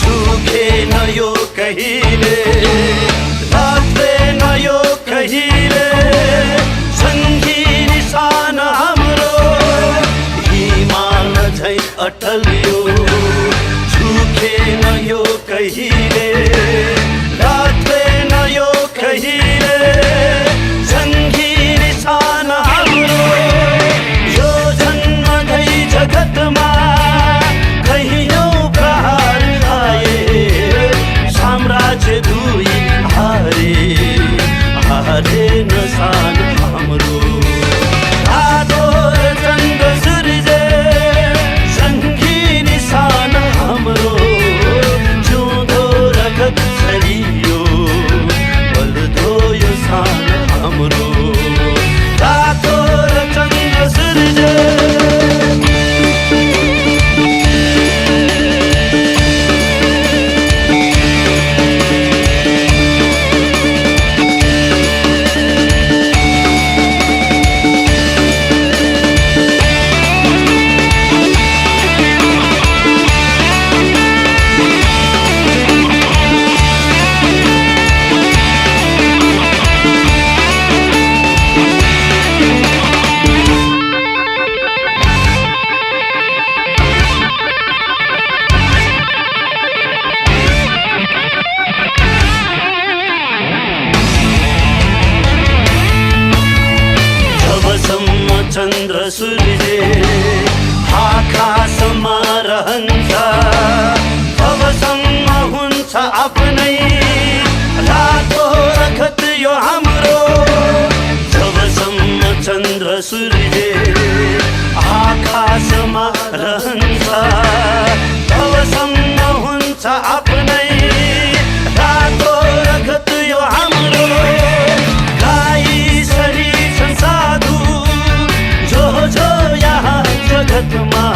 झुकेन यो कहिले, लाग्दैन यो कहिले। सङ्गी निशान हाम्रो हिमाल झै अटल यो, झुकेन यो कहिले, लाग्दैन यो कहिले। सङ्गी निशान हाम्रो यो जन्मदै जगतमा कहियौँ प्रहार आए, साम्राज्य दुई हारे, हारेन सान हाम्रो। रातो र चन्द्र सूर्य सङ्गी निशान हाम्रो, जिउँदो रगत छरियो बल्दो यो सान हाम्रो। रातो र चन्द्र सूर्य चन्द्र सूर्य आकाशमा रहन्छ, तबसम्म हुन्छ आफ्नै रातो रगत यो हाम्रो। जबसम्म चन्द्र सूर्य आकाशमा रहन्छ, तबसम्म हुन्छ आफ्नै रातो रगत यो हाम्रो। गाई सरी संसाधु जो जो यहाँ जगतमा